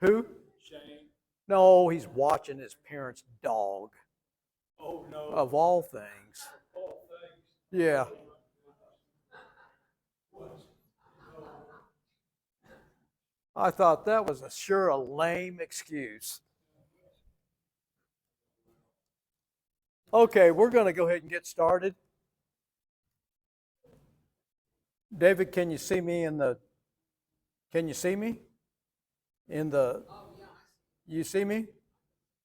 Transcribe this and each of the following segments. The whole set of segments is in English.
Who? Shane. No, he's watching his parents' dog, Oh no. of all things. All things. Yeah. I thought that was sure a lame excuse. Okay, we're going to go ahead and get started. David, can you see me in the? Can you see me in the? You see me?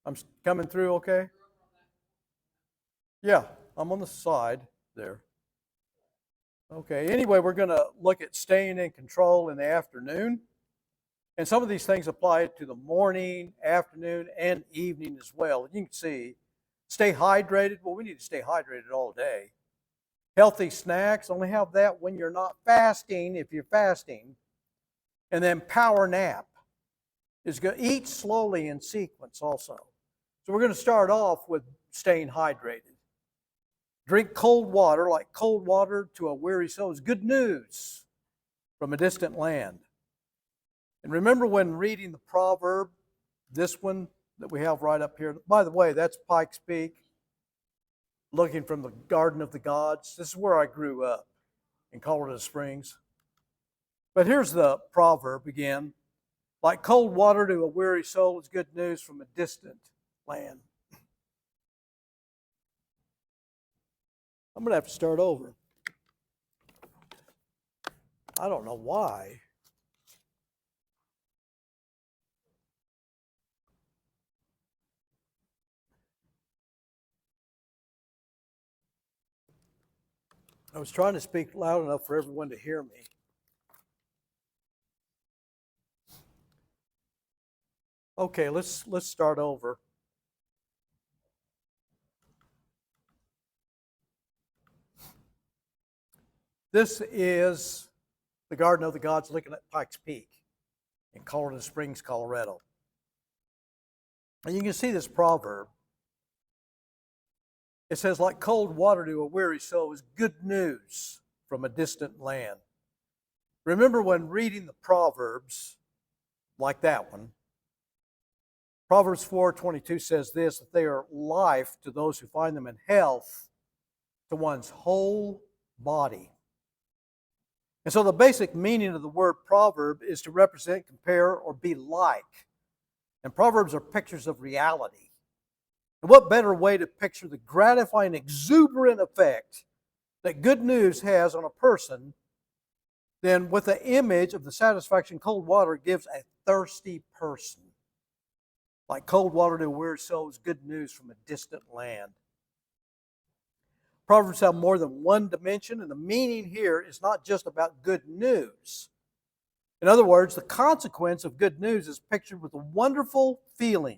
I'm coming through okay? Yeah, I'm on the side there. Okay, anyway, we're going to look at staying in control in the afternoon. And some of these things apply to the morning, afternoon, and evening as well. You can see, stay hydrated. Well, we need to stay hydrated all day. Healthy snacks, only have that when you're not fasting, if you're fasting. And then power nap is good. Eat slowly in sequence also. So we're going to start off with staying hydrated. Drink cold water, like cold water to a weary soul is good news from a distant land. And remember when reading the proverb, this one that we have right up here. By the way, that's Pikes Peak, looking from the Garden of the Gods. This is where I grew up, in Colorado Springs. But here's the proverb again. Like cold water to a weary soul is good news from a distant land. I'm going to have to start over. I don't know why. I was trying to speak loud enough for everyone to hear me. Okay, let's start over. This is the Garden of the Gods looking at Pikes Peak in Colorado Springs, Colorado. And you can see this proverb. It says, like cold water to a weary soul is good news from a distant land. Remember when reading the Proverbs, like that one, Proverbs 4:22 says this, that they are life to those who find them in health to one's whole body. And so the basic meaning of the word proverb is to represent, compare, or be like. And proverbs are pictures of reality. And what better way to picture the gratifying, exuberant effect that good news has on a person than with the image of the satisfaction cold water gives a thirsty person. Like cold water to a weary soul is good news from a distant land. Proverbs have more than one dimension, and the meaning here is not just about good news. In other words, the consequence of good news is pictured with a wonderful feeling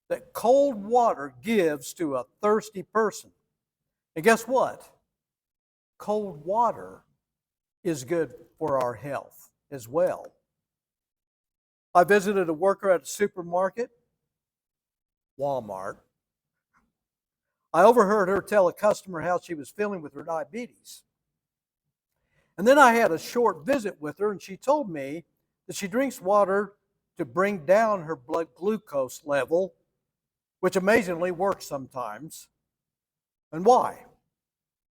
that cold water gives to a thirsty person. And guess what? Cold water is good for our health as well. I visited a worker at a supermarket, Walmart. I overheard her tell a customer how she was feeling with her diabetes. And then I had a short visit with her, and she told me that she drinks water to bring down her blood glucose level, which amazingly works sometimes. And why?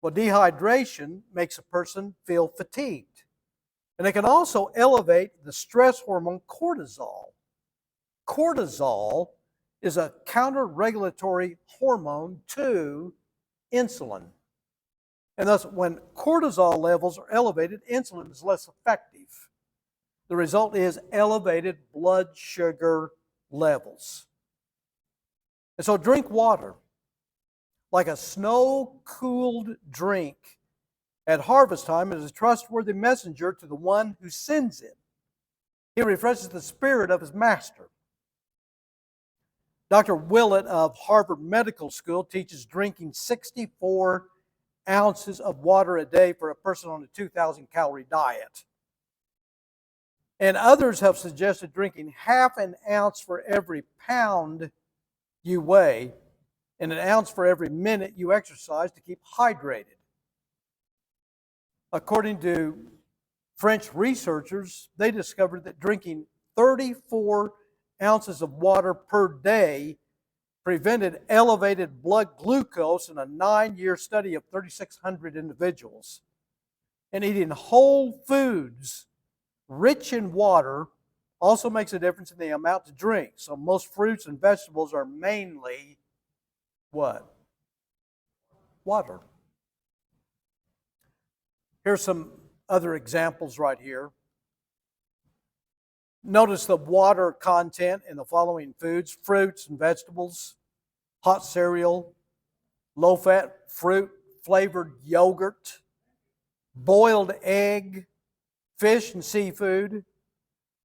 Well, dehydration makes a person feel fatigued. And it can also elevate the stress hormone cortisol. Cortisol is a counter-regulatory hormone to insulin. And thus, when cortisol levels are elevated, insulin is less effective. The result is elevated blood sugar levels. And so drink water like a snow-cooled drink at harvest time. It is a trustworthy messenger to the one who sends it. He refreshes the spirit of his master. Dr. Willett of Harvard Medical School teaches drinking 64 ounces of water a day for a person on a 2,000 calorie diet. And others have suggested drinking half an ounce for every pound you weigh and an ounce for every minute you exercise to keep hydrated. According to French researchers, they discovered that drinking 34 ounces of water per day prevented elevated blood glucose in a 9-year study of 3,600 individuals. And eating whole foods rich in water also makes a difference in the amount to drink. So most fruits and vegetables are mainly what? Water. Here's some other examples right here. Notice the water content in the following foods: fruits and vegetables, hot cereal, low-fat fruit flavored yogurt, boiled egg, fish and seafood.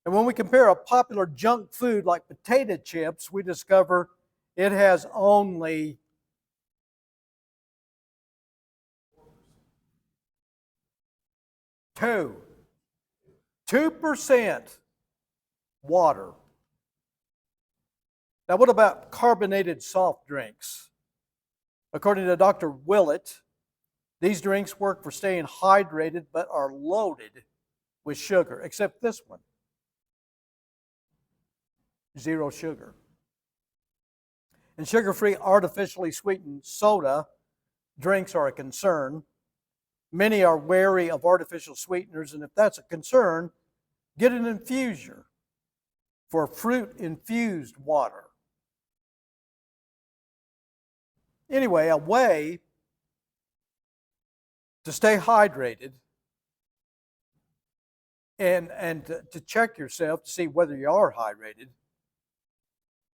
And when we compare a popular junk food like potato chips, we discover it has only 2% water. Now, what about carbonated soft drinks? According to Dr. Willett, these drinks work for staying hydrated but are loaded with sugar, except this one. 0 sugar. And sugar-free, artificially sweetened soda drinks are a concern. Many are wary of artificial sweeteners, and if that's a concern, get an infuser for fruit-infused water. Anyway, a way to stay hydrated and to check yourself to see whether you are hydrated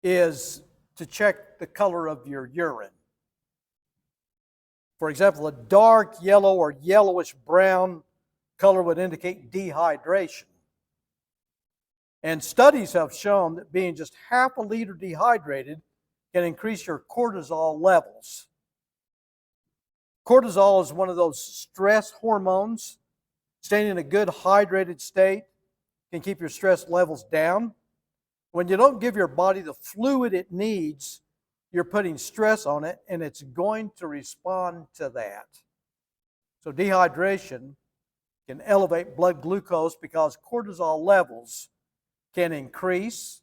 is to check the color of your urine. For example, a dark yellow or yellowish brown color would indicate dehydration. And studies have shown that being just half a liter dehydrated can increase your cortisol levels. Cortisol is one of those stress hormones. Staying in a good hydrated state can keep your stress levels down. When you don't give your body the fluid it needs, you're putting stress on it, and it's going to respond to that. So dehydration can elevate blood glucose because cortisol levels can increase,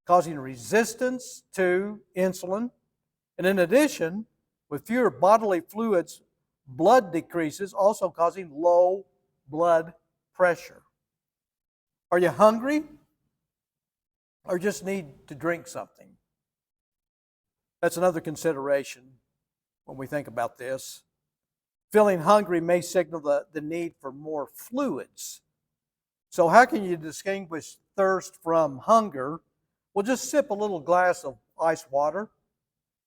causing resistance to insulin. And in addition, with fewer bodily fluids, blood decreases, also causing low blood pressure. Are you hungry? Or just need to drink something? That's another consideration when we think about this. Feeling hungry may signal the need for more fluids. So how can you distinguish thirst from hunger? Well, just sip a little glass of ice water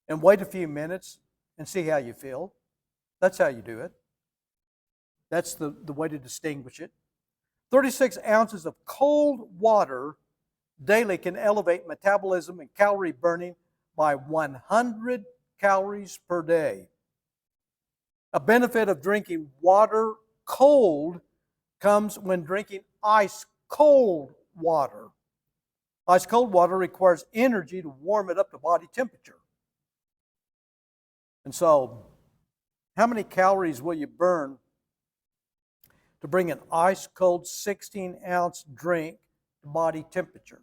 and wait a few minutes and see how you feel. That's how you do it. That's the way to distinguish it. 36 ounces of cold water daily can elevate metabolism and calorie burning by 100 calories per day. A benefit of drinking water cold comes when drinking ice cold water. Ice cold water requires energy to warm it up to body temperature. And so, how many calories will you burn to bring an ice cold 16-ounce drink to body temperature?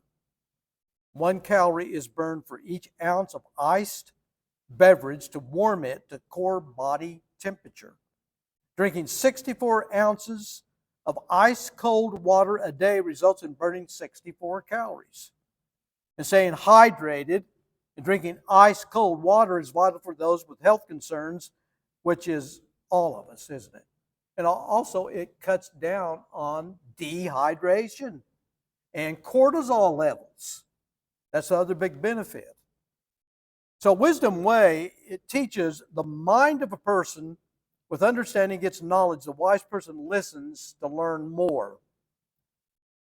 1 calorie is burned for each ounce of iced beverage to warm it to core body temperature. Drinking 64 ounces of ice cold water a day results in burning 64 calories. And staying hydrated and drinking ice cold water is vital for those with health concerns, which is all of us, isn't it? And also, it cuts down on dehydration and cortisol levels. That's the other big benefit. So Wisdom Way, it teaches the mind of a person with understanding gets knowledge. The wise person listens to learn more.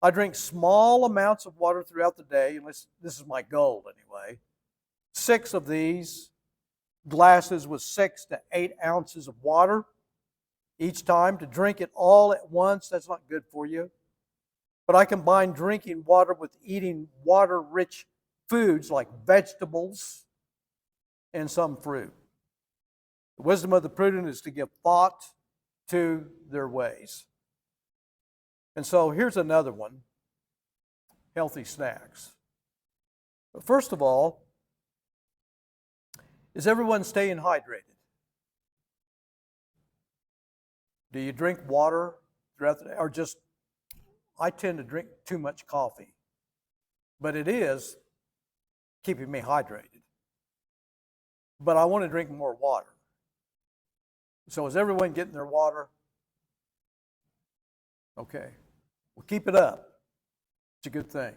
I drink small amounts of water throughout the day, and this is my goal anyway. 6 of these glasses with 6 to 8 ounces of water each time. To drink it all at once, that's not good for you. But I combine drinking water with eating water-rich foods like vegetables and some fruit. The wisdom of the prudent is to give thought to their ways. And so here's another one: healthy snacks. But first of all, is everyone staying hydrated? Do you drink water throughout the day? Or just, I tend to drink too much coffee. But it is keeping me hydrated. But I want to drink more water. So is everyone getting their water? Okay. Well, keep it up. It's a good thing.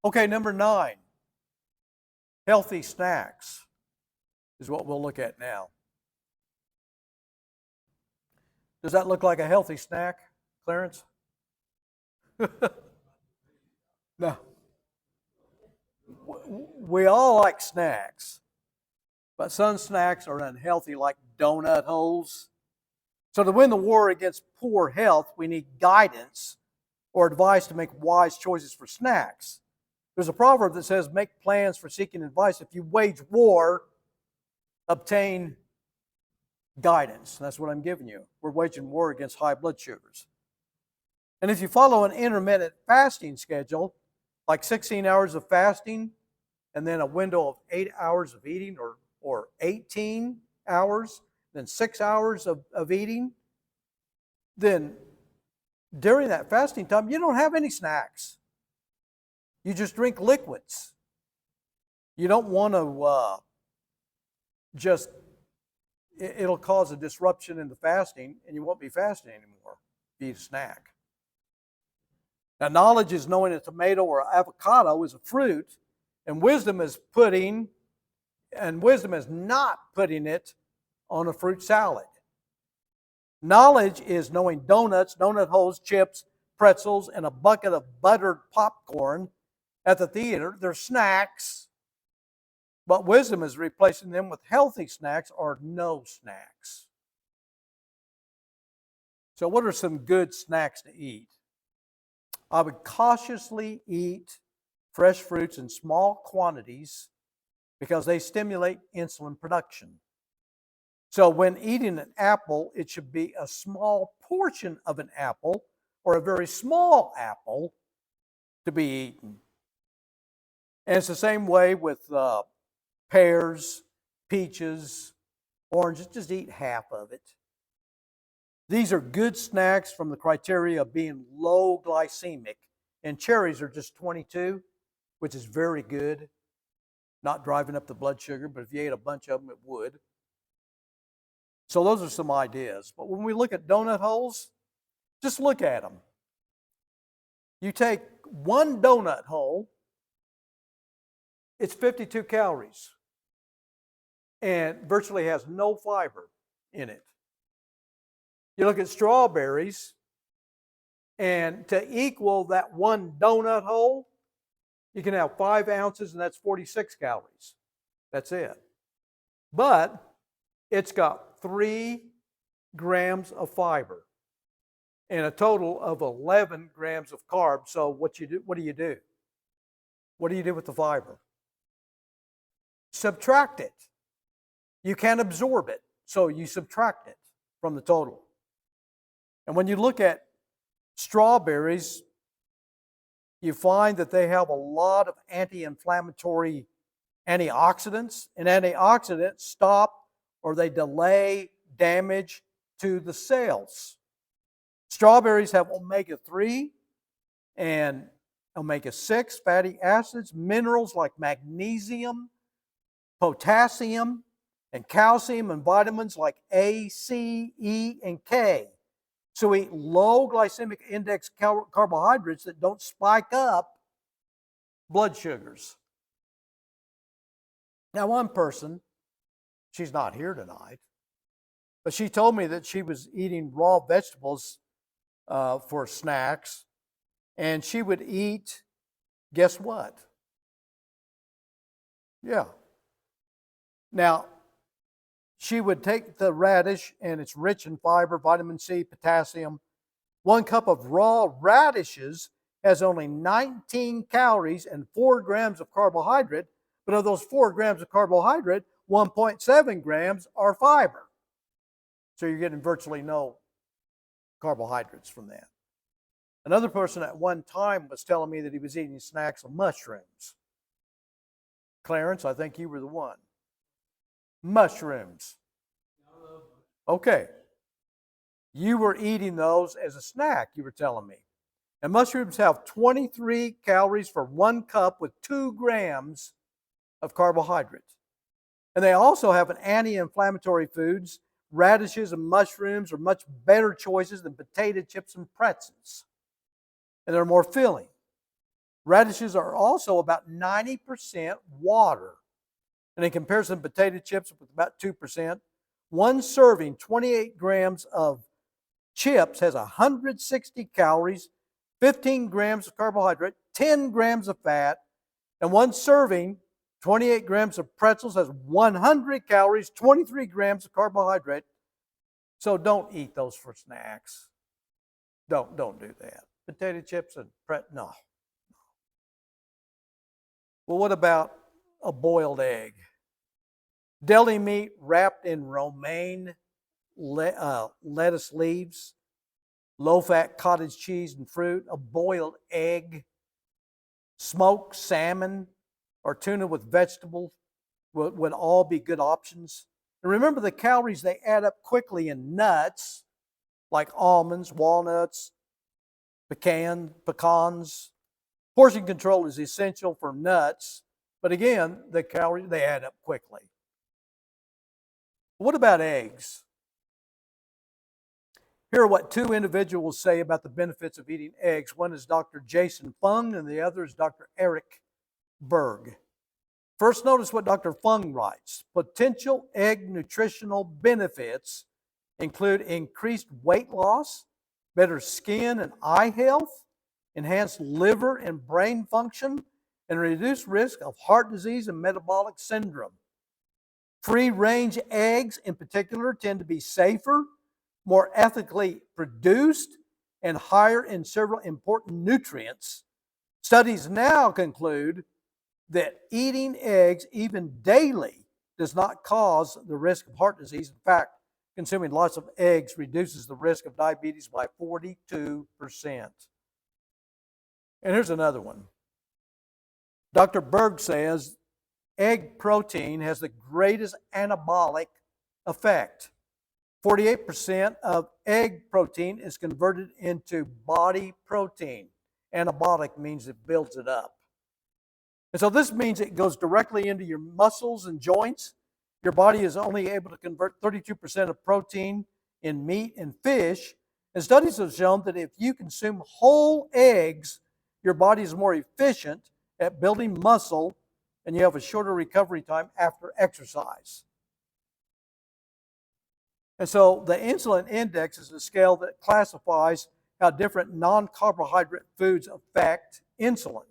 Okay, number 9. Healthy snacks is what we'll look at now. Does that look like a healthy snack, Clarence? No. We all like snacks, but some snacks are unhealthy, like donut holes. So to win the war against poor health, we need guidance or advice to make wise choices for snacks. There's a proverb that says, make plans for seeking advice. If you wage war, obtain guidance. That's what I'm giving you. We're waging war against high blood sugars. And if you follow an intermittent fasting schedule, like 16 hours of fasting, and then a window of 8 hours of eating, or 18 hours, then 6 hours of eating, then during that fasting time, you don't have any snacks. You just drink liquids. You don't want to it'll cause a disruption in the fasting, and you won't be fasting anymore if you eat a snack. Now, knowledge is knowing a tomato or avocado is a fruit, and wisdom is not putting it on a fruit salad. Knowledge is knowing donuts, donut holes, chips, pretzels, and a bucket of buttered popcorn at the theater. They're snacks, but wisdom is replacing them with healthy snacks or no snacks. So what are some good snacks to eat? I would cautiously eat fresh fruits in small quantities because they stimulate insulin production. So when eating an apple, it should be a small portion of an apple or a very small apple to be eaten. And it's the same way with pears, peaches, oranges. Just eat half of it. These are good snacks from the criteria of being low glycemic. And cherries are just 22, which is very good. Not driving up the blood sugar, but if you ate a bunch of them, it would. So those are some ideas. But when we look at donut holes, just look at them. You take one donut hole, it's 52 calories and virtually has no fiber in it. You look at strawberries, and to equal that one donut hole, you can have 5 ounces, and that's 46 calories. That's it. But it's got 3 grams of fiber and a total of 11 grams of carbs. So what do you do? What do you do with the fiber? Subtract it. You can't absorb it, so you subtract it from the total. And when you look at strawberries, you find that they have a lot of anti-inflammatory antioxidants, and antioxidants stop or they delay damage to the cells. Strawberries have omega-3 and omega-6 fatty acids, minerals like magnesium, potassium, and calcium, and vitamins like A, C, E, and K. So eat low glycemic index carbohydrates that don't spike up blood sugars. Now, one person, she's not here tonight, but she told me that she was eating raw vegetables for snacks, and she would eat, guess what? Yeah. Now, she would take the radish, and it's rich in fiber, vitamin C, potassium. 1 cup of raw radishes has only 19 calories and 4 grams of carbohydrate, but of those 4 grams of carbohydrate, 1.7 grams are fiber. So you're getting virtually no carbohydrates from that. Another person at one time was telling me that he was eating snacks of mushrooms. Clarence, I think you were the one. Mushrooms. Okay. You were eating those as a snack, you were telling me. And mushrooms have 23 calories for 1 cup with 2 grams of carbohydrates. And they also have an anti-inflammatory foods. Radishes and mushrooms are much better choices than potato chips and pretzels. And they're more filling. Radishes are also about 90% water. And in comparison, potato chips with about 2%. One serving, 28 grams of chips, has 160 calories, 15 grams of carbohydrate, 10 grams of fat, and one serving, 28 grams of pretzels, has 100 calories, 23 grams of carbohydrate. So don't eat those for snacks. Don't do that. Potato chips and no. Well, what about a boiled egg? Deli meat wrapped in romaine lettuce leaves, low-fat cottage cheese and fruit, a boiled egg, smoked salmon, or tuna with vegetables would all be good options. And remember, the calories, they add up quickly in nuts like almonds, walnuts, pecans. Portion control is essential for nuts, but again, the calories, they add up quickly. What about eggs? Here are what 2 individuals say about the benefits of eating eggs. One is Dr. Jason Fung, and the other is Dr. Eric Berg. First, notice what Dr. Fung writes. Potential egg nutritional benefits include increased weight loss, better skin and eye health, enhanced liver and brain function, and reduced risk of heart disease and metabolic syndrome. Free-range eggs, in particular, tend to be safer, more ethically produced, and higher in several important nutrients. Studies now conclude that eating eggs, even daily, does not cause the risk of heart disease. In fact, consuming lots of eggs reduces the risk of diabetes by 42%. And here's another one. Dr. Berg says egg protein has the greatest anabolic effect. 48% of egg protein is converted into body protein. Anabolic means it builds it up. And so this means it goes directly into your muscles and joints. Your body is only able to convert 32% of protein in meat and fish. And studies have shown that if you consume whole eggs, your body is more efficient at building muscle and you have a shorter recovery time after exercise. And so the insulin index is a scale that classifies how different non-carbohydrate foods affect insulin.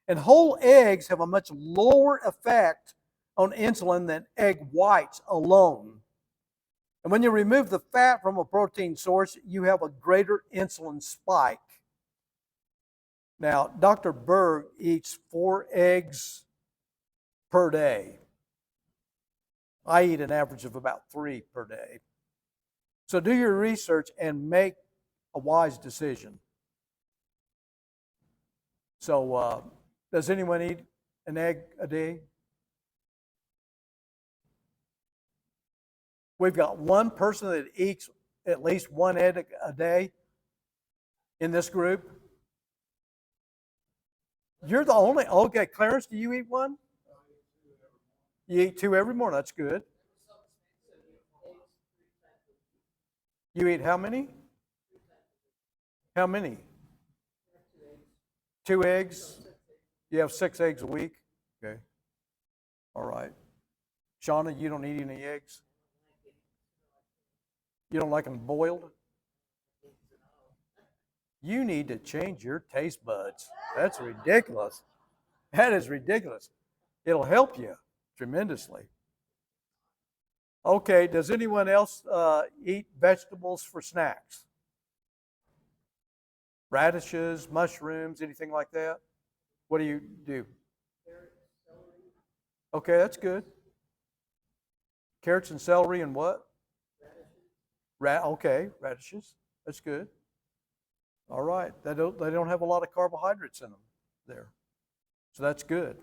And whole eggs have a much lower effect on insulin than egg whites alone. And when you remove the fat from a protein source, you have a greater insulin spike. Now, Dr. Berg eats 4 eggs per day. I eat an average of about 3 per day. So do your research and make a wise decision. So does anyone eat an egg a day? We've got one person that eats at least 1 egg a day in this group. You're the only, okay, Clarence, do you eat 1? You eat 2 every morning, that's good. You eat how many? How many? 2 eggs? You have 6 eggs a week? Okay. All right. Shauna, you don't eat any eggs? You don't like them boiled? You need to change your taste buds. That's ridiculous. That is ridiculous. It'll help you tremendously. Okay, does anyone else eat vegetables for snacks? Radishes, mushrooms, anything like that? What do you do? Okay, that's good. Carrots and celery and what? Okay, radishes. That's good. All right. They don't have a lot of carbohydrates in them there. So that's good.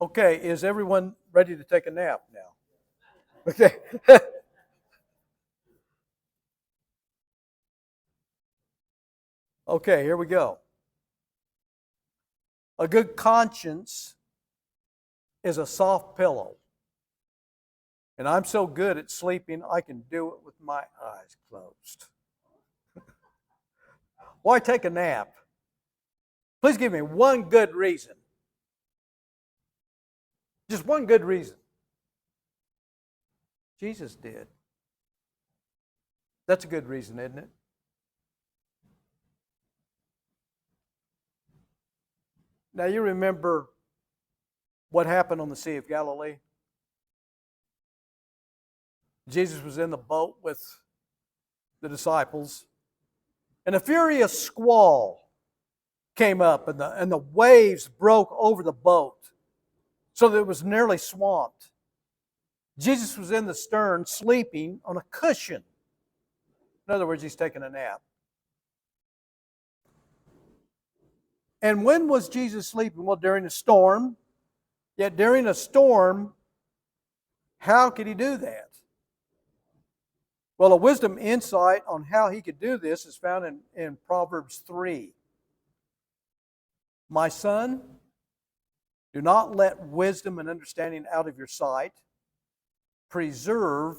Okay, is everyone ready to take a nap now? Okay. Okay, here we go. A good conscience is a soft pillow. And I'm so good at sleeping, I can do it with my eyes closed. Why take a nap? Please give me one good reason. Just one good reason. Jesus did. That's a good reason, isn't it? Now, you remember what happened on the Sea of Galilee? Jesus was in the boat with the disciples, and a furious squall came up, and the waves broke over the boat so that it was nearly swamped. Jesus was in the stern sleeping on a cushion. In other words, he's taking a nap. And when was Jesus sleeping? Well, during a storm. Yet during a storm, how could he do that? Well, a wisdom insight on how he could do this is found in Proverbs 3. My son, do not let wisdom and understanding out of your sight. Preserve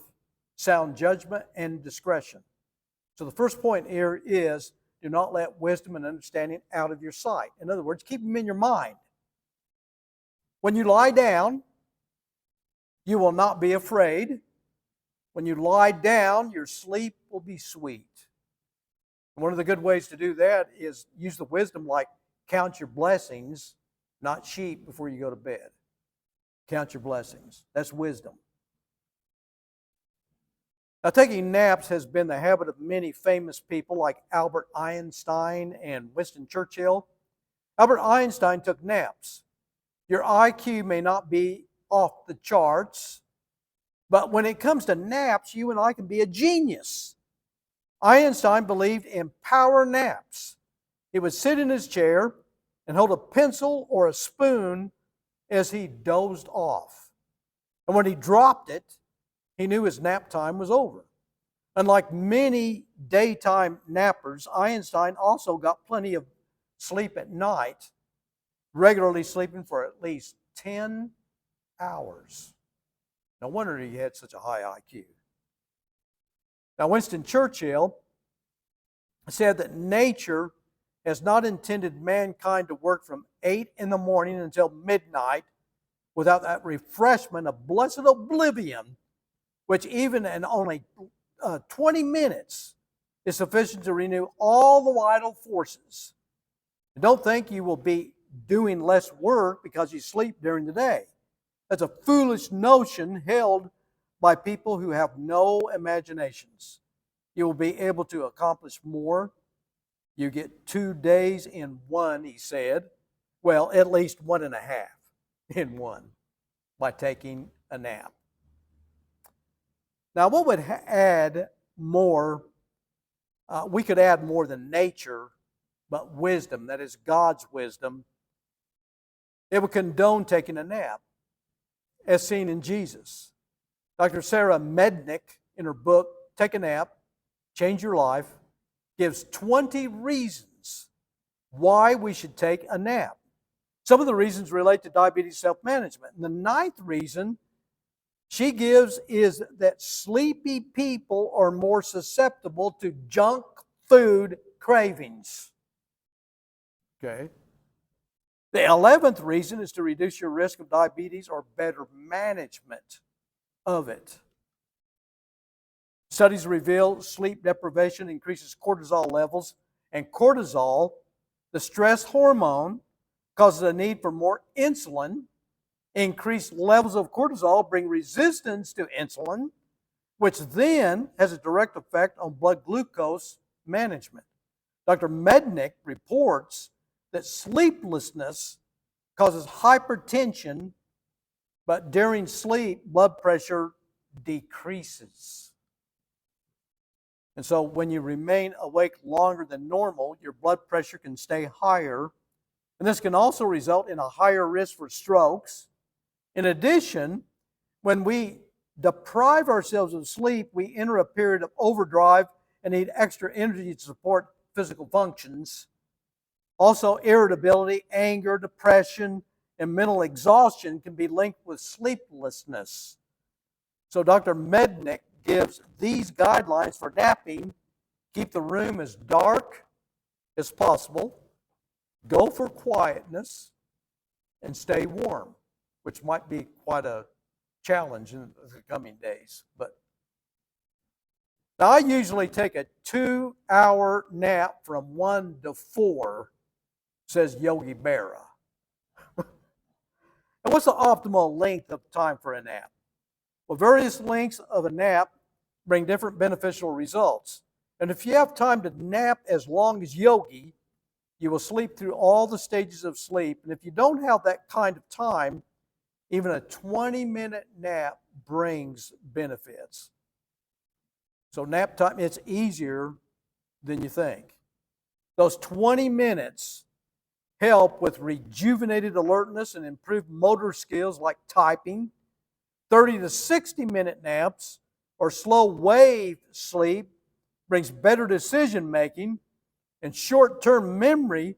sound judgment and discretion. So the first point here is, do not let wisdom and understanding out of your sight. In other words, keep them in your mind. When you lie down, you will not be afraid. When you lie down, your sleep will be sweet. One of the good ways to do that is use the wisdom like count your blessings, not sheep, before you go to bed. Count your blessings. That's wisdom. Now, taking naps has been the habit of many famous people like Albert Einstein and Winston Churchill. Albert Einstein took naps. Your IQ may not be off the charts, but when it comes to naps, you and I can be a genius. Einstein believed in power naps. He would sit in his chair and hold a pencil or a spoon as he dozed off. And when he dropped it, he knew his nap time was over. Unlike many daytime nappers, Einstein also got plenty of sleep at night, regularly sleeping for at least 10 hours. No wonder he had such a high IQ. Now, Winston Churchill said that nature has not intended mankind to work from 8 in the morning until midnight without that refreshment of blessed oblivion, which even in only 20 minutes is sufficient to renew all the vital forces. And don't think you will be doing less work because you sleep during the day. That's a foolish notion held by people who have no imaginations. You will be able to accomplish more. You get 2 days in one, he said. Well, at least 1.5 in one by taking a nap. Now, what would add more? We could add more than nature, but wisdom, that is God's wisdom. It would condone taking a nap, as seen in Jesus. Dr. Sarah Mednick, in her book, Take a Nap, Change Your Life, gives 20 reasons why we should take a nap. Some of the reasons relate to diabetes self-management. And the 9th reason she gives is that sleepy people are more susceptible to junk food cravings. Okay. The 11th reason is to reduce your risk of diabetes or better management of it. Studies reveal sleep deprivation increases cortisol levels, and cortisol, the stress hormone, causes a need for more insulin. Increased levels of cortisol bring resistance to insulin, which then has a direct effect on blood glucose management. Dr. Mednick reports that sleeplessness causes hypertension, but during sleep, blood pressure decreases. And so when you remain awake longer than normal, your blood pressure can stay higher. And this can also result in a higher risk for strokes. In addition, when we deprive ourselves of sleep, we enter a period of overdrive and need extra energy to support physical functions. Also, irritability, anger, depression, and mental exhaustion can be linked with sleeplessness. So Dr. Mednick gives these guidelines for napping. Keep the room as dark as possible. Go for quietness and stay warm, which might be quite a challenge in the coming days. But now I usually take a 2-hour nap from 1 to 4, says Yogi Berra. And what's the optimal length of time for a nap? Well, various lengths of a nap bring different beneficial results. And if you have time to nap as long as Yogi, you will sleep through all the stages of sleep. And if you don't have that kind of time, even a 20-minute nap brings benefits. So nap time, it's easier than you think. Those 20 minutes help with rejuvenated alertness and improved motor skills like typing. 30 to 60-minute naps or slow wave sleep brings better decision making and short-term memory,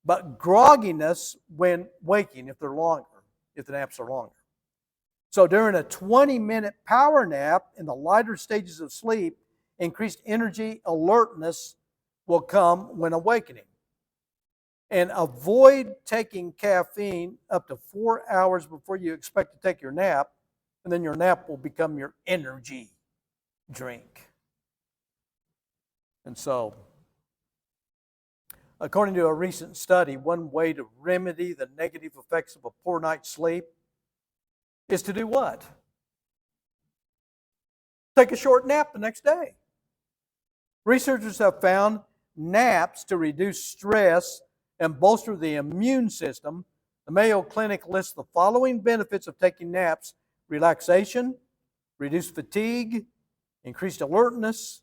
but grogginess when waking if they're longer, if the naps are longer. So during a 20-minute power nap in the lighter stages of sleep, increased energy, alertness will come when awakening. And avoid taking caffeine up to 4 hours before you expect to take your nap, and then your nap will become your energy drink. And so, according to a recent study, one way to remedy the negative effects of a poor night's sleep is to do what? Take a short nap the next day. Researchers have found naps to reduce stress and bolster the immune system. The Mayo Clinic lists the following benefits of taking naps: relaxation, reduced fatigue, increased alertness,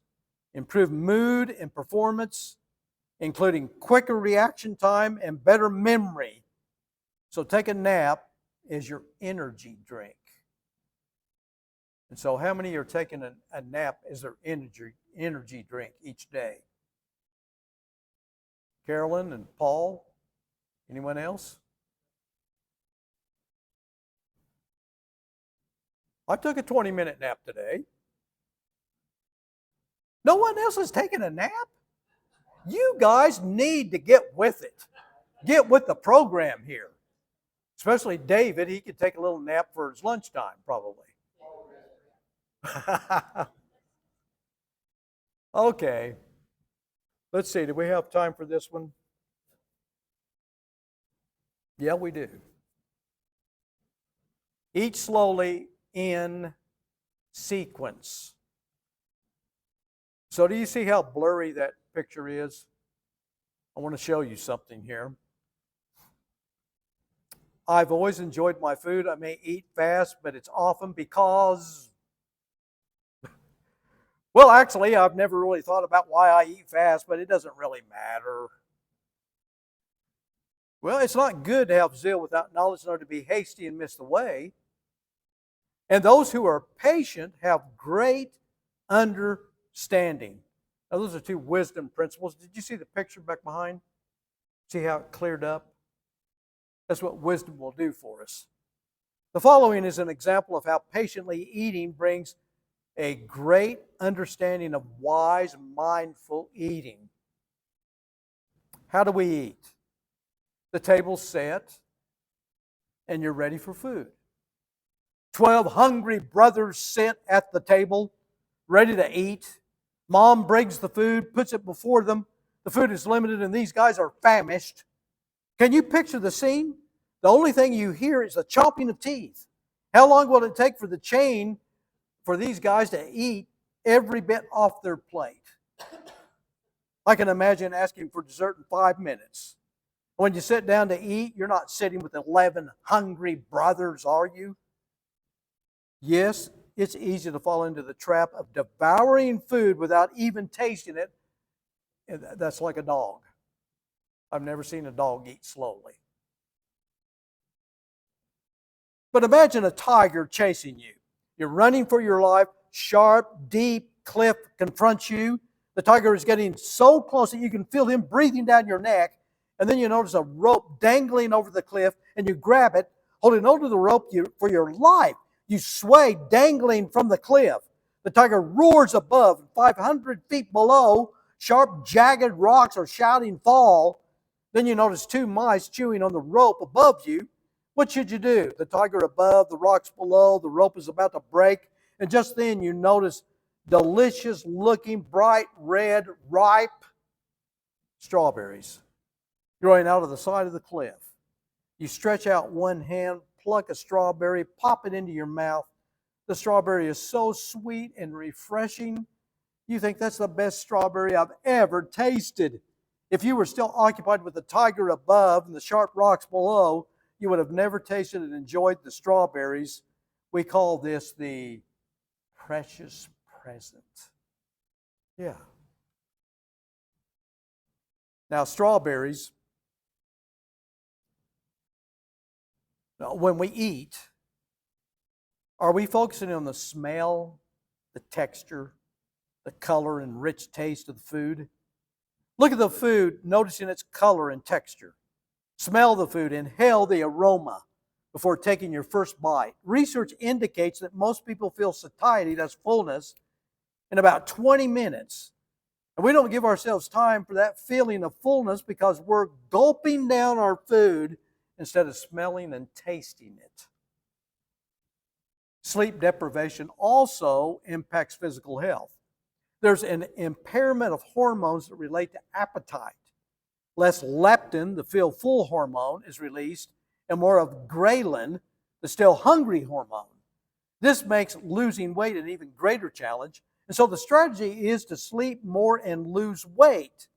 improved mood and performance, including quicker reaction time and better memory. So take a nap as your energy drink. And so how many are taking a nap as their energy drink each day? Carolyn and Paul? Anyone else? I took a 20-minute nap today. No one else is taking a nap? You guys need to get with it. Get with the program here. Especially David, he could take a little nap for his lunchtime, probably. Okay. Let's see, do we have time for this one? Yeah, we do. Eat slowly in sequence. So do you see how blurry that picture is? I want to show you something here. I've always enjoyed my food. I may eat fast, but it's often because, well, actually, I've never really thought about why I eat fast, but it doesn't really matter. Well, it's not good to have zeal without knowledge, nor to be hasty and miss the way. And those who are patient have great understanding. Now, those are two wisdom principles. Did you see the picture back behind? See how it cleared up? That's what wisdom will do for us. The following is an example of how patiently eating brings a great understanding of wise, mindful eating. How do we eat? The table's set, and you're ready for food. 12 hungry brothers sit at the table, ready to eat. Mom brings the food, puts it before them. The food is limited, and these guys are famished. Can you picture the scene? The only thing you hear is the chomping of teeth. How long will it take for the chain for these guys to eat every bit off their plate? I can imagine asking for dessert in 5 minutes. When you sit down to eat, you're not sitting with 11 hungry brothers, are you? Yes, it's easy to fall into the trap of devouring food without even tasting it. And that's like a dog. I've never seen a dog eat slowly. But imagine a tiger chasing you. You're running for your life. Sharp, deep cliff confronts you. The tiger is getting so close that you can feel him breathing down your neck. And then you notice a rope dangling over the cliff, and you grab it, holding onto the rope for your life. You sway, dangling from the cliff. The tiger roars above, 500 feet below. Sharp, jagged rocks are shouting fall. Then you notice two mice chewing on the rope above you. What should you do? The tiger above, the rocks below, the rope is about to break. And just then you notice delicious looking, bright red, ripe strawberries growing out of the side of the cliff. You stretch out one hand, pluck a strawberry, pop it into your mouth. The strawberry is so sweet and refreshing. You think that's the best strawberry I've ever tasted. If you were still occupied with the tiger above and the sharp rocks below, you would have never tasted and enjoyed the strawberries. We call this the precious present. Yeah. Now, strawberries, when we eat, are we focusing on the smell, the texture, the color, and rich taste of the food? Look at the food, noticing its color and texture. Smell the food, inhale the aroma before taking your first bite. Research indicates that most people feel satiety, that's fullness, in about 20 minutes. And we don't give ourselves time for that feeling of fullness because we're gulping down our food instead of smelling and tasting it. Sleep deprivation also impacts physical health. There's an impairment of hormones that relate to appetite. Less leptin, the feel full hormone, is released, and more of ghrelin, the still hungry hormone. This makes losing weight an even greater challenge, and so the strategy is to sleep more and lose weight.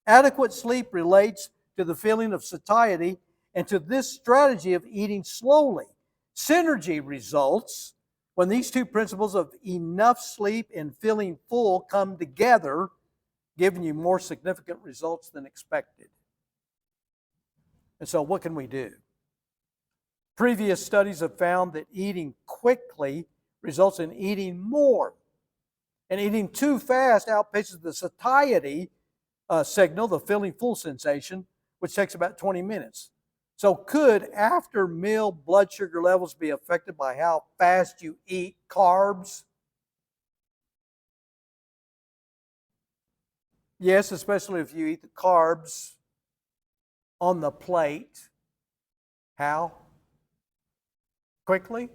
Adequate sleep relates to the feeling of satiety and to this strategy of eating slowly. Synergy results when these two principles of enough sleep and feeling full come together, giving you more significant results than expected. And so what can we do? Previous studies have found that eating quickly results in eating more. And eating too fast outpaces the satiety signal, the feeling full sensation, which takes about 20 minutes. So could after meal blood sugar levels be affected by how fast you eat carbs? Yes, especially if you eat the carbs on the plate. How? Quickly?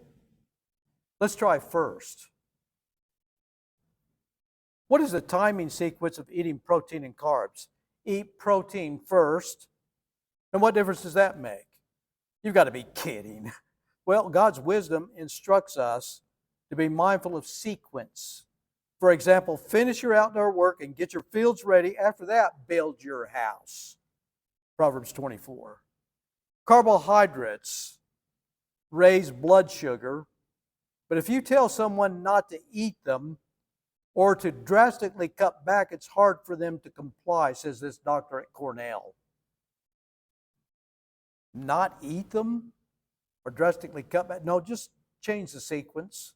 Let's try first. What is the timing sequence of eating protein and carbs? Eat protein first. And what difference does that make? You've got to be kidding. Well, God's wisdom instructs us to be mindful of sequence. For example, finish your outdoor work and get your fields ready. After that, build your house. Proverbs 24. Carbohydrates raise blood sugar, but if you tell someone not to eat them or to drastically cut back, it's hard for them to comply, says this doctor at Cornell. Not eat them or drastically cut back? No, just change the sequence.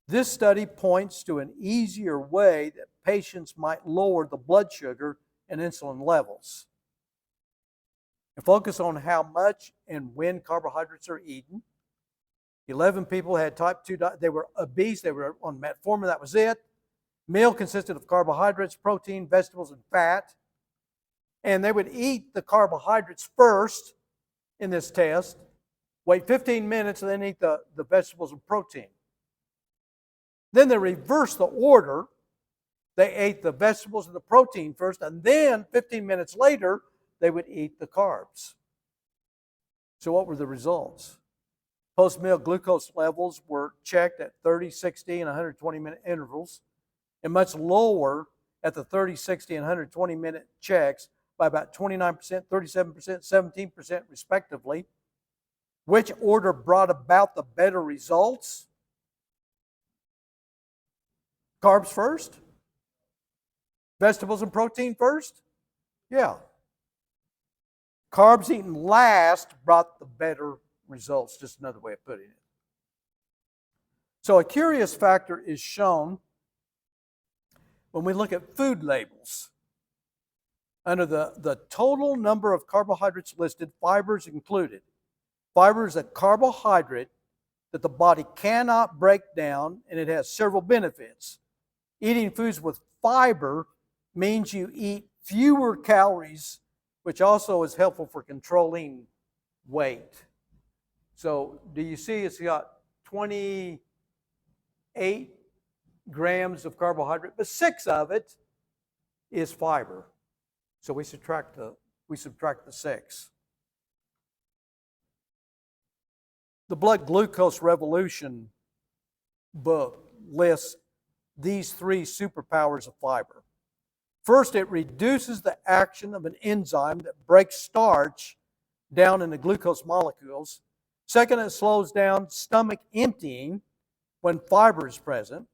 This study points to an easier way that patients might lower the blood sugar and insulin levels. And focus on how much and when carbohydrates are eaten. 11 people had type 2 diabetes. They were obese. They were on metformin. That was it. Meal consisted of carbohydrates, protein, vegetables, and fat. And they would eat the carbohydrates first in this test, wait 15 minutes, and then eat the vegetables and protein. Then they reversed the order. They ate the vegetables and the protein first, and then 15 minutes later, they would eat the carbs. So what were the results? Post-meal glucose levels were checked at 30, 60, and 120-minute intervals, and much lower at the 30, 60, and 120-minute checks by about 29%, 37%, 17% respectively. Which order brought about the better results? Carbs first? Vegetables and protein first? Yeah. Carbs eaten last brought the better results, just another way of putting it. So a curious factor is shown when we look at food labels. Under the total number of carbohydrates listed, fiber is included. Fiber is a carbohydrate that the body cannot break down, and it has several benefits. Eating foods with fiber means you eat fewer calories, which also is helpful for controlling weight. So do you see it's got 28 grams of carbohydrate, but 6 of it is fiber. So we subtract the 6. The Blood Glucose Revolution book lists these 3 superpowers of fiber. First, it reduces the action of an enzyme that breaks starch down into glucose molecules. Second, it slows down stomach emptying when fiber is present.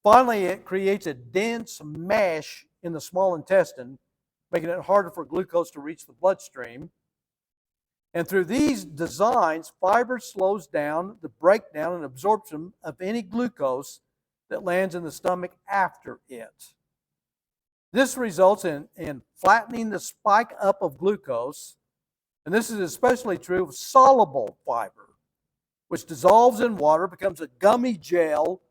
Finally, it creates a dense mesh in the small intestine, making it harder for glucose to reach the bloodstream. And through these designs, fiber slows down the breakdown and absorption of any glucose that lands in the stomach after it. This results in flattening the spike up of glucose, and this is especially true of soluble fiber, which dissolves in water, becomes a gummy gel,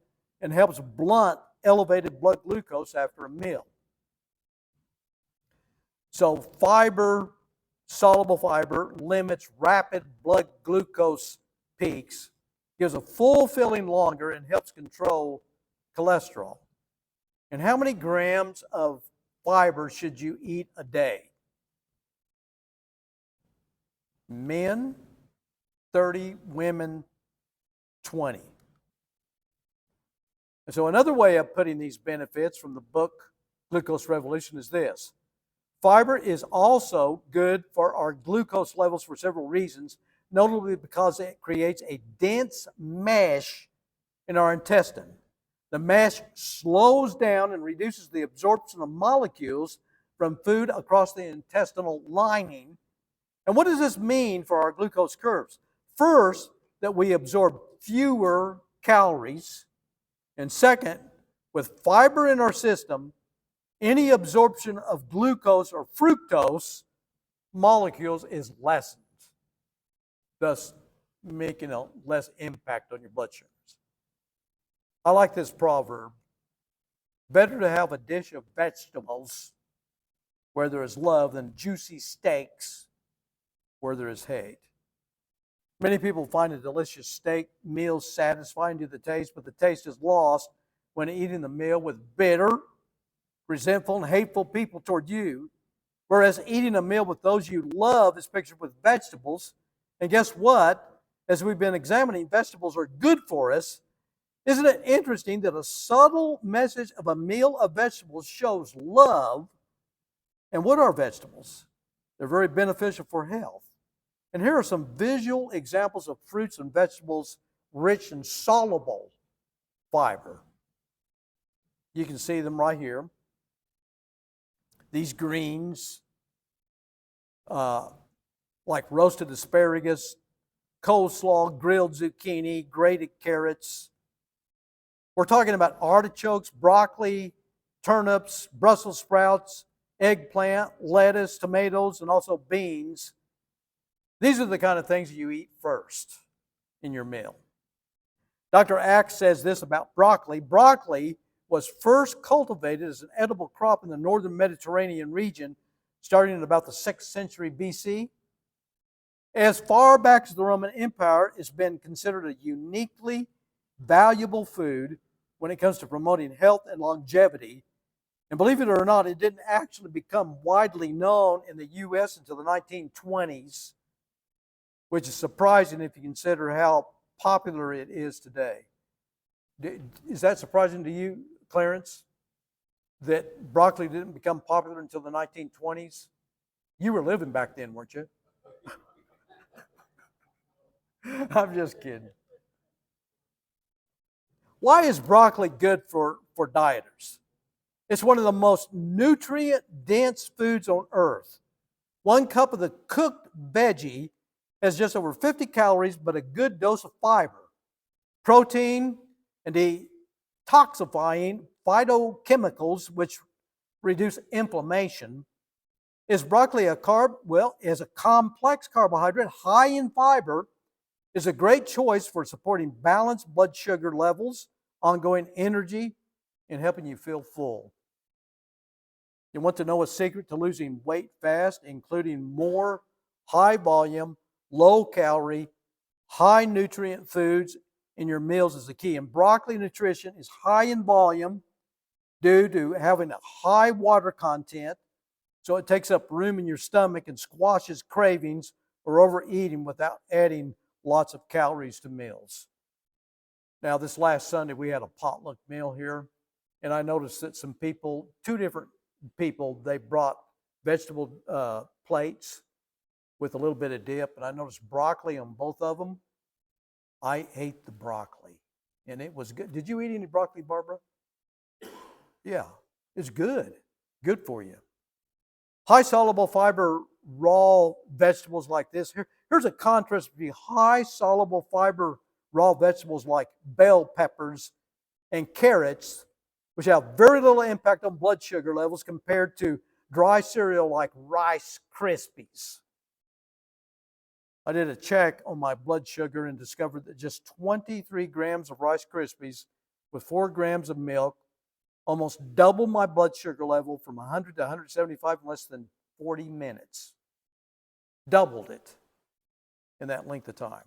and helps blunt elevated blood glucose after a meal. So fiber, soluble fiber, limits rapid blood glucose peaks, gives a full filling longer, and helps control cholesterol. And how many grams of fiber should you eat a day? Men, 30, women, 20. And so another way of putting these benefits from the book Glucose Revolution is this. Fiber is also good for our glucose levels for several reasons, notably because it creates a dense mesh in our intestine. The mesh slows down and reduces the absorption of molecules from food across the intestinal lining. And what does this mean for our glucose curves? First, that we absorb fewer calories. And second, with fiber in our system, any absorption of glucose or fructose molecules is lessened, thus making a less impact on your blood sugars. I like this proverb. Better to have a dish of vegetables where there is love than juicy steaks where there is hate. Many people find a delicious steak meal satisfying to the taste, but the taste is lost when eating the meal with bitter, resentful, and hateful people toward you, whereas eating a meal with those you love is pictured with vegetables. And guess what? As we've been examining, vegetables are good for us. Isn't it interesting that a subtle message of a meal of vegetables shows love? And what are vegetables? They're very beneficial for health. And here are some visual examples of fruits and vegetables rich in soluble fiber. You can see them right here. These greens, like roasted asparagus, coleslaw, grilled zucchini, grated carrots. We're talking about artichokes, broccoli, turnips, Brussels sprouts, eggplant, lettuce, tomatoes, and also beans. These are the kind of things you eat first in your meal. Dr. Axe says this about broccoli. Broccoli was first cultivated as an edible crop in the northern Mediterranean region starting in about the 6th century BC. As far back as the Roman Empire, it's been considered a uniquely valuable food when it comes to promoting health and longevity. And believe it or not, it didn't actually become widely known in the U.S. until the 1920s, which is surprising if you consider how popular it is today. Is that surprising to you, Clarence, that broccoli didn't become popular until the 1920s? You were living back then, weren't you? I'm just kidding. Why is broccoli good for dieters? It's one of the most nutrient-dense foods on earth. 1 cup of the cooked veggie has just over 50 calories, but a good dose of fiber, protein, and detoxifying phytochemicals, which reduce inflammation. Is broccoli a carb? Well, as a complex carbohydrate high in fiber, is a great choice for supporting balanced blood sugar levels, ongoing energy, and helping you feel full. You want to know a secret to losing weight fast, including more high volume, low calorie, high nutrient foods in your meals is the key. And broccoli nutrition is high in volume due to having a high water content, so it takes up room in your stomach and squashes cravings or overeating without adding lots of calories to meals. Now, this last Sunday, we had a potluck meal here, and I noticed that some people, 2 different people, they brought vegetable plates with a little bit of dip, and I noticed broccoli on both of them. I ate the broccoli, and it was good. Did you eat any broccoli, Barbara? Yeah, it's good. Good for you. High soluble fiber raw vegetables like this. Here's a contrast between high soluble fiber raw vegetables like bell peppers and carrots, which have very little impact on blood sugar levels compared to dry cereal like Rice Krispies. I did a check on my blood sugar and discovered that just 23 grams of Rice Krispies with 4 grams of milk almost doubled my blood sugar level from 100 to 175 in less than 40 minutes. Doubled it in that length of time.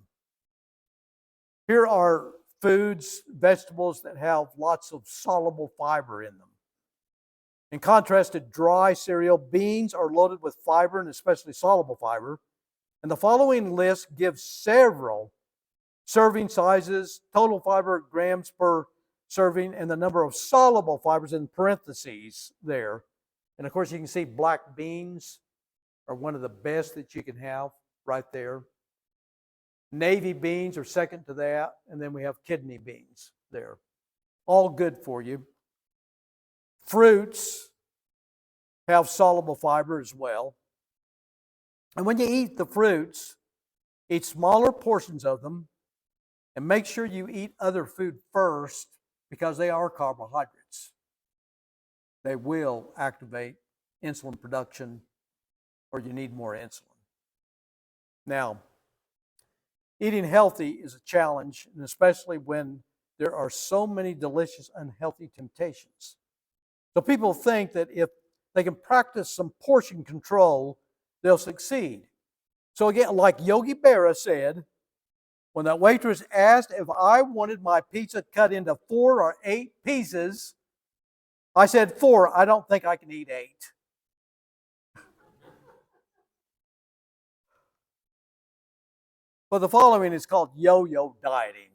Here are foods, vegetables that have lots of soluble fiber in them. In contrast to dry cereal, beans are loaded with fiber and especially soluble fiber. And the following list gives several serving sizes, total fiber grams per serving, and the number of soluble fibers in parentheses there. And of course, you can see black beans are one of the best that you can have right there. Navy beans are second to that, and then we have kidney beans there. All good for you. Fruits have soluble fiber as well. And when you eat the fruits, eat smaller portions of them, and make sure you eat other food first because they are carbohydrates. They will activate insulin production, or you need more insulin. Now, eating healthy is a challenge, and especially when there are so many delicious unhealthy temptations. So people think that if they can practice some portion control, they'll succeed. So again, like Yogi Berra said, when that waitress asked if I wanted my pizza cut into 4 or 8 pieces, I said 4. I don't think I can eat 8. But the following is called yo-yo dieting.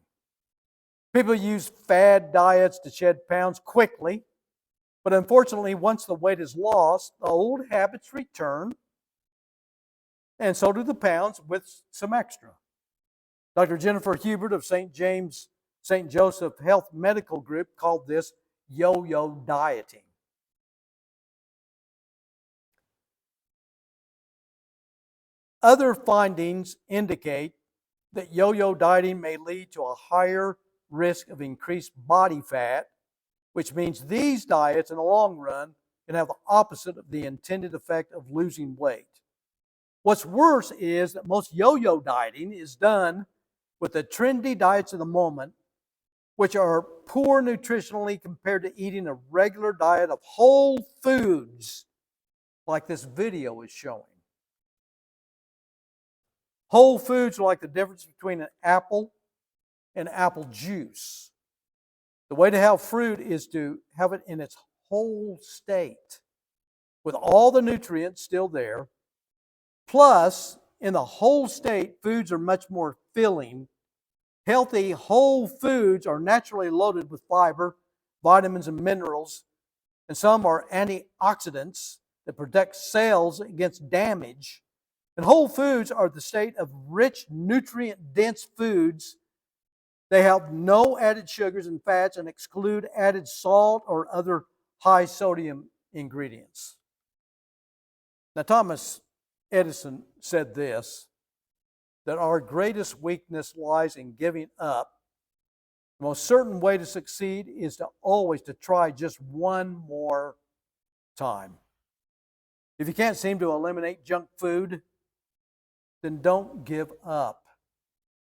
People use fad diets to shed pounds quickly, but unfortunately, once the weight is lost, the old habits return, and so do the pounds with some extra. Dr. Jennifer Hubert of St. Joseph Health Medical Group called this yo-yo dieting. Other findings indicate that yo-yo dieting may lead to a higher risk of increased body fat, which means these diets in the long run can have the opposite of the intended effect of losing weight. What's worse is that most yo-yo dieting is done with the trendy diets of the moment, which are poor nutritionally compared to eating a regular diet of whole foods like this video is showing. Whole foods are like the difference between an apple and apple juice. The way to have fruit is to have it in its whole state, with all the nutrients still there. Plus, in the whole state, foods are much more filling. Healthy whole foods are naturally loaded with fiber, vitamins, and minerals, and some are antioxidants that protect cells against damage. And whole foods are the state of rich, nutrient-dense foods They have no added sugars and fats and exclude added salt or other high sodium ingredients. Now, Thomas Edison said this, that our greatest weakness lies in giving up. The most certain way to succeed is to always to try just one more time. If you can't seem to eliminate junk food, then don't give up.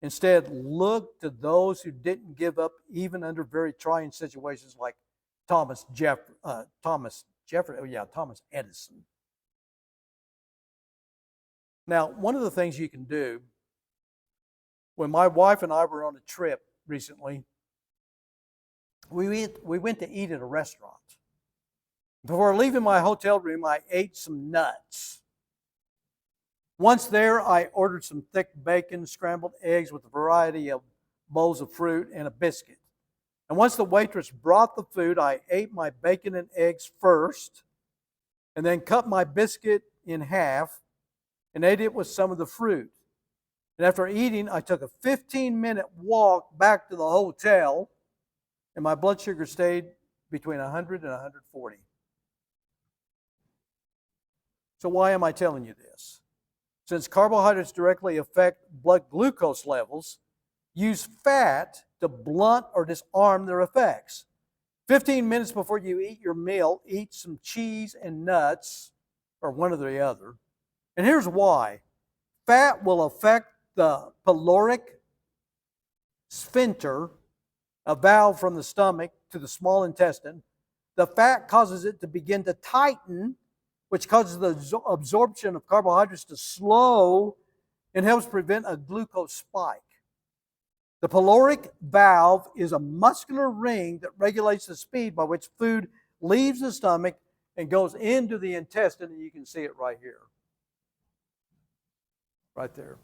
Instead, look to those who didn't give up even under very trying situations like Thomas Edison. Now, one of the things you can do, when my wife and I were on a trip recently, we went to eat at a restaurant. Before leaving my hotel room, I ate some nuts. Once there, I ordered some thick bacon, scrambled eggs with a variety of bowls of fruit, and a biscuit. And once the waitress brought the food, I ate my bacon and eggs first, and then cut my biscuit in half and ate it with some of the fruit. And after eating, I took a 15-minute walk back to the hotel, and my blood sugar stayed between 100 and 140. So why am I telling you this? Since carbohydrates directly affect blood glucose levels, use fat to blunt or disarm their effects. 15 minutes before you eat your meal, eat some cheese and nuts, or one or the other. And here's why. Fat will affect the pyloric sphincter, a valve from the stomach to the small intestine. The fat causes it to begin to tighten, which causes the absorption of carbohydrates to slow and helps prevent a glucose spike. The pyloric valve is a muscular ring that regulates the speed by which food leaves the stomach and goes into the intestine, and you can see it right here. Right there.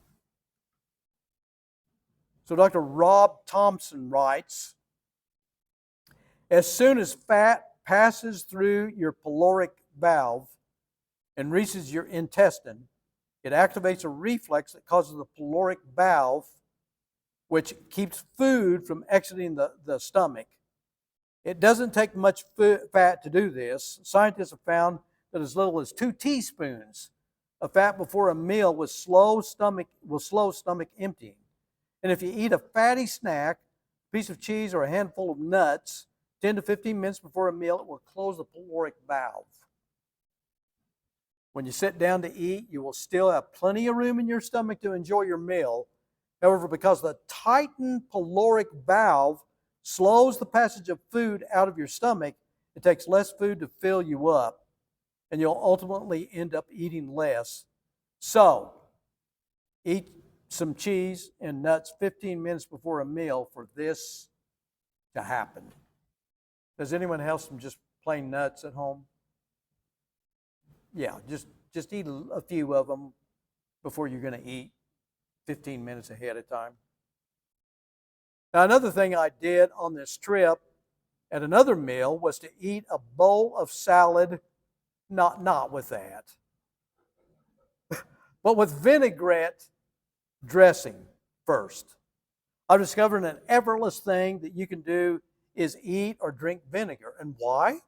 So Dr. Rob Thompson writes, as soon as fat passes through your pyloric valve and reaches your intestine, it activates a reflex that causes the pyloric valve, which keeps food from exiting the stomach. It doesn't take much fat to do this. Scientists have found that as little as 2 teaspoons of fat before a meal will slow stomach emptying. And if you eat a fatty snack, a piece of cheese or a handful of nuts, 10 to 15 minutes before a meal, it will close the pyloric valve. When you sit down to eat, you will still have plenty of room in your stomach to enjoy your meal. However, because the tightened pyloric valve slows the passage of food out of your stomach, it takes less food to fill you up, and you'll ultimately end up eating less. So, eat some cheese and nuts 15 minutes before a meal for this to happen. Does anyone have some just plain nuts at home? Yeah, just eat a few of them before you're going to eat 15 minutes ahead of time. Now, another thing I did on this trip at another meal was to eat a bowl of salad, not with that, but with vinaigrette dressing first. I've discovered an effortless thing that you can do is eat or drink vinegar. And why?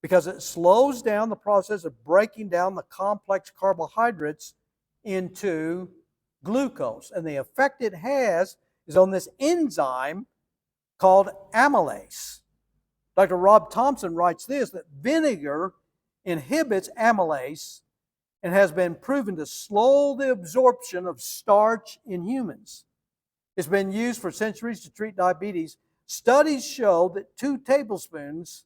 Because it slows down the process of breaking down the complex carbohydrates into glucose. And the effect it has is on this enzyme called amylase. Dr. Rob Thompson writes this, that vinegar inhibits amylase and has been proven to slow the absorption of starch in humans. It's been used for centuries to treat diabetes. Studies show that 2 tablespoons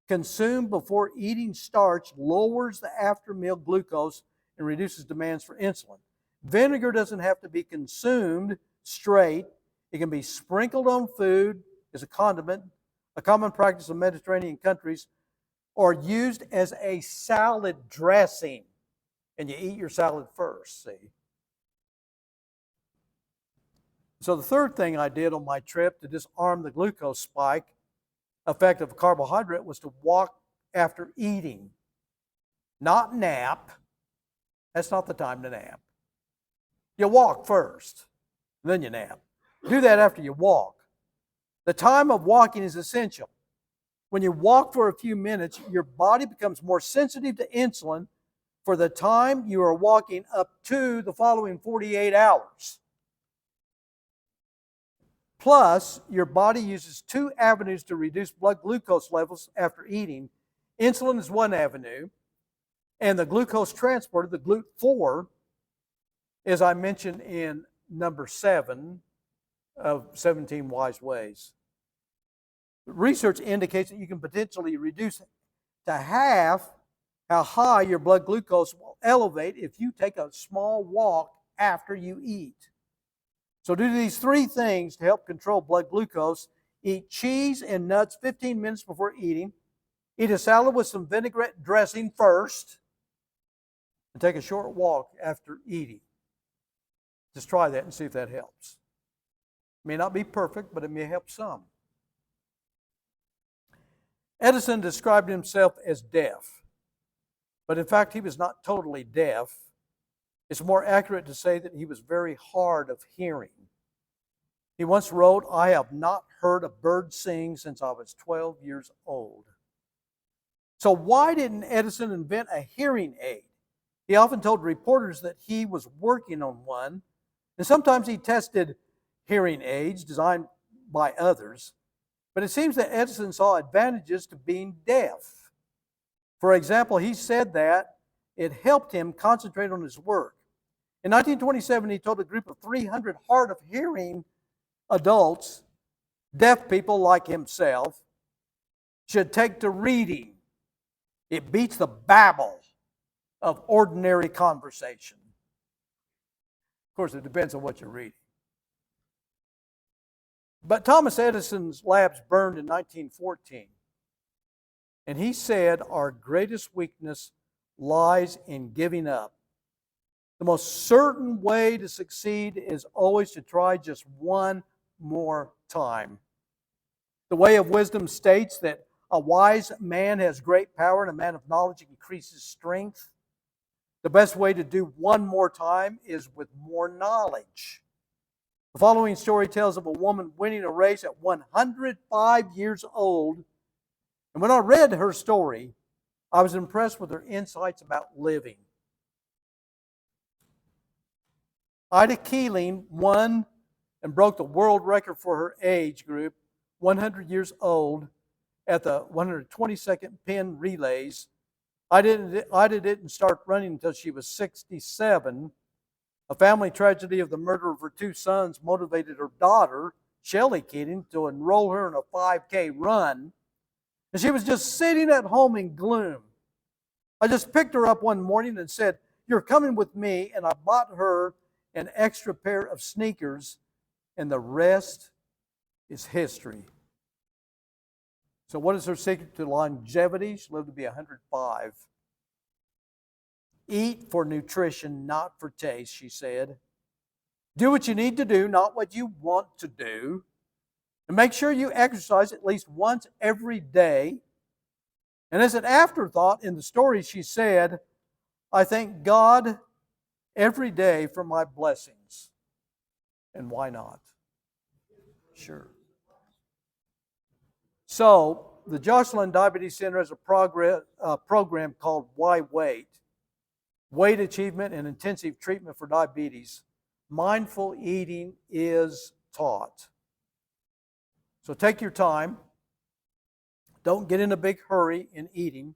consumed before eating starch lowers the after-meal glucose and reduces demands for insulin. Vinegar doesn't have to be consumed straight. It can be sprinkled on food as a condiment, a common practice in Mediterranean countries, or used as a salad dressing. And you eat your salad first, see? So the third thing I did on my trip to disarm the glucose spike effect of carbohydrate was to walk after eating, not nap. That's not the time to nap. You walk first, then you nap. Do that after you walk. The time of walking is essential. When you walk for a few minutes, your body becomes more sensitive to insulin for the time you are walking up to the following 48 hours. Plus, your body uses two avenues to reduce blood glucose levels after eating. Insulin is one avenue, and the glucose transporter, the GLUT4, as I mentioned in number 7 of 17 Wise Ways. Research indicates that you can potentially reduce to half how high your blood glucose will elevate if you take a small walk after you eat. So do these 3 things to help control blood glucose. Eat cheese and nuts 15 minutes before eating. Eat a salad with some vinaigrette dressing first. And take a short walk after eating. Just try that and see if that helps. It may not be perfect, but it may help some. Edison described himself as deaf, but in fact he was not totally deaf. It's more accurate to say that he was very hard of hearing. He once wrote, "I have not heard a bird sing since I was 12 years old." So why didn't Edison invent a hearing aid? He often told reporters that he was working on one, and sometimes he tested hearing aids designed by others. But it seems that Edison saw advantages to being deaf. For example, he said that it helped him concentrate on his work. In 1927, he told a group of 300 hard of hearing adults, deaf people like himself, should take to reading. It beats the babble of ordinary conversation. Of course, it depends on what you're reading. But Thomas Edison's labs burned in 1914. And he said, "Our greatest weakness lies in giving up. The most certain way to succeed is always to try just one more time." The Way of Wisdom states that a wise man has great power and a man of knowledge increases strength. The best way to do one more time is with more knowledge. The following story tells of a woman winning a race at 105 years old. And when I read her story, I was impressed with her insights about living. Ida Keeling won and broke the world record for her age group, 100 years old, at the 122nd pin relays. Ida didn't start running until she was 67. A family tragedy of the murder of her 2 sons motivated her daughter, Shelley Keeling, to enroll her in a 5K run. And she was just sitting at home in gloom. I just picked her up one morning and said, "You're coming with me," and I bought her an extra pair of sneakers, and the rest is history. So what is her secret to longevity? She lived to be 105. "Eat for nutrition, not for taste," she said. "Do what you need to do, not what you want to do. And make sure you exercise at least once every day." And as an afterthought in the story, she said, "I thank God every day for my blessings." And why not? Sure. So, the Joslin Diabetes Center has a program called Why Wait? Weight achievement and intensive treatment for diabetes. Mindful eating is taught. So take your time. Don't get in a big hurry in eating.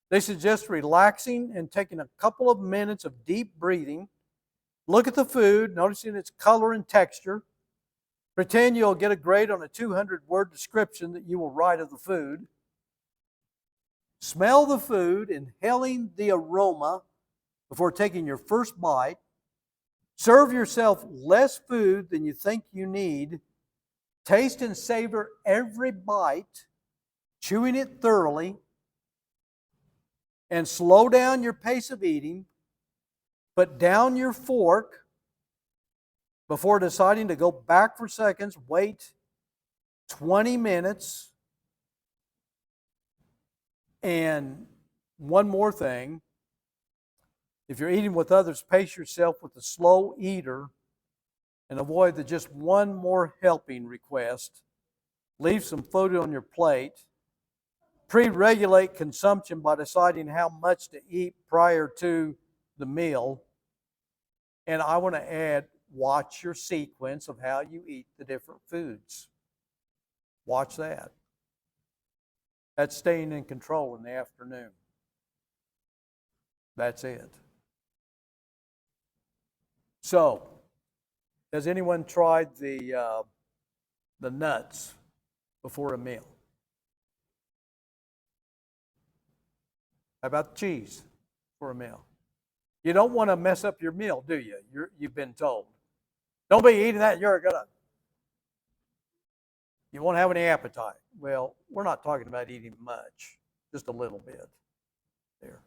They suggest relaxing and taking a couple of minutes of deep breathing. Look at the food, noticing its color and texture. Pretend you'll get a grade on a 200-word description that you will write of the food. Smell the food, inhaling the aroma before taking your first bite. Serve yourself less food than you think you need. Taste and savor every bite, chewing it thoroughly. And slow down your pace of eating. Put down your fork before deciding to go back for seconds. Wait 20 minutes. And one more thing. If you're eating with others, pace yourself with the slow eater and avoid the just one more helping request. Leave some food on your plate. Pre-regulate consumption by deciding how much to eat prior to the meal. And I want to add, watch your sequence of how you eat the different foods. Watch that. That's staying in control in the afternoon. That's it. So, has anyone tried the nuts before a meal? How about cheese for a meal? You don't want to mess up your meal, do you? You've been told. Don't be eating that. You won't have any appetite. Well, we're not talking about eating much, just a little bit there.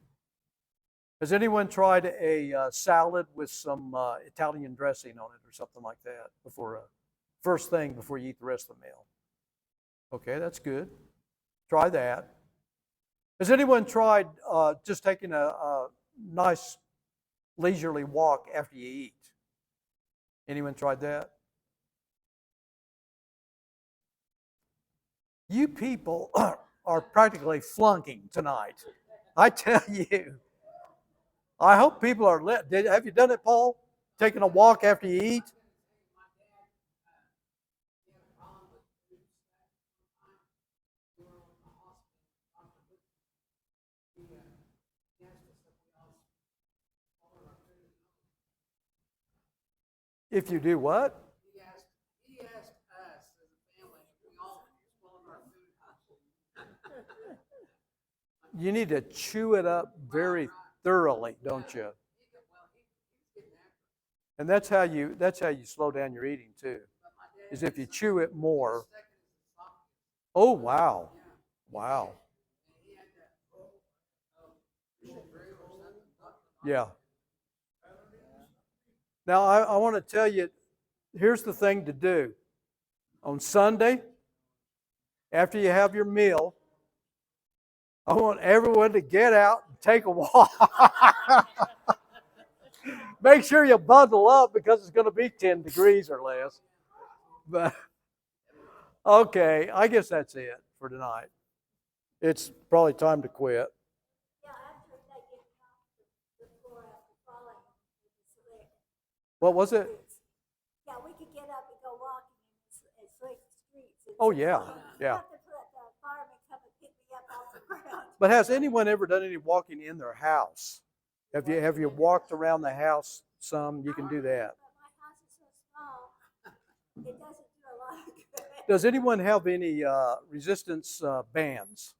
Has anyone tried a salad with some Italian dressing on it or something like that first thing before you eat the rest of the meal? Okay, that's good. Try that. Has anyone tried just taking a nice leisurely walk after you eat? Anyone tried that? You people are practically flunking tonight. I tell you. I hope people are lit. Have you done it, Paul? Taking a walk after you eat? If you do what? He asked us as a family if we all swallowed our food. You need to chew it up very thoroughly, don't you? And that's how you slow down your eating too. Is if you chew it more. Oh wow. Wow. Yeah. Now I want to tell you, here's the thing to do. On Sunday, after you have your meal, I want everyone to get out and take a walk. Make sure you bundle up because it's going to be 10 degrees or less. But okay, I guess that's it for tonight. It's probably time to quit. What was it? Yeah, we could get up and go walking and slick streets. Oh yeah, yeah. Have to let the fireman come and pick me up off the ground. But has anyone ever done any walking in their house? Have you walked around the house some? You can do that. But my house is so small, it doesn't do a lot of good. Does anyone have any resistance bands?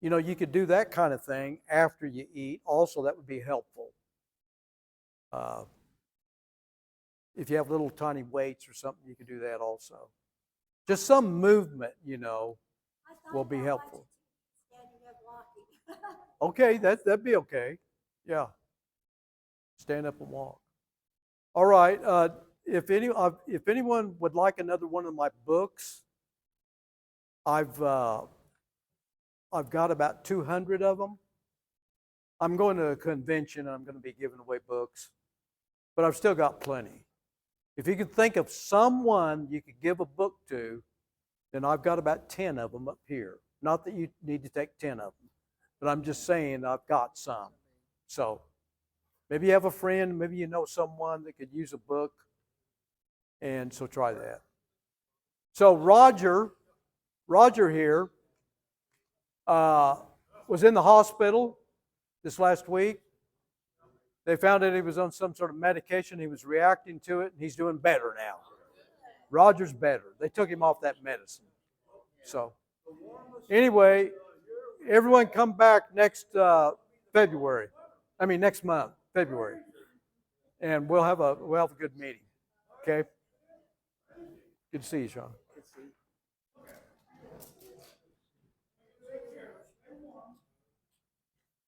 You know, you could do that kind of thing after you eat. Also, that would be helpful. If you have little tiny weights or something, you could do that also. Just some movement, will be helpful. Standing up walking. Okay, that'd be okay. Yeah. Stand up and walk. All right. If anyone would like another one of my books, I've got about 200 of them. I'm going to a convention and I'm going to be giving away books, but I've still got plenty. If you could think of someone you could give a book to, then I've got about 10 of them up here. Not that you need to take 10 of them, but I'm just saying I've got some. So maybe you have a friend, maybe you know someone that could use a book, and so try that. So Roger here was in the hospital this last week. They found out he was on some sort of medication. He was reacting to it, and he's doing better now. Roger's better. They took him off that medicine. So, anyway, everyone come back next month, February, and we'll have a good meeting. Okay. Good to see you, Sean.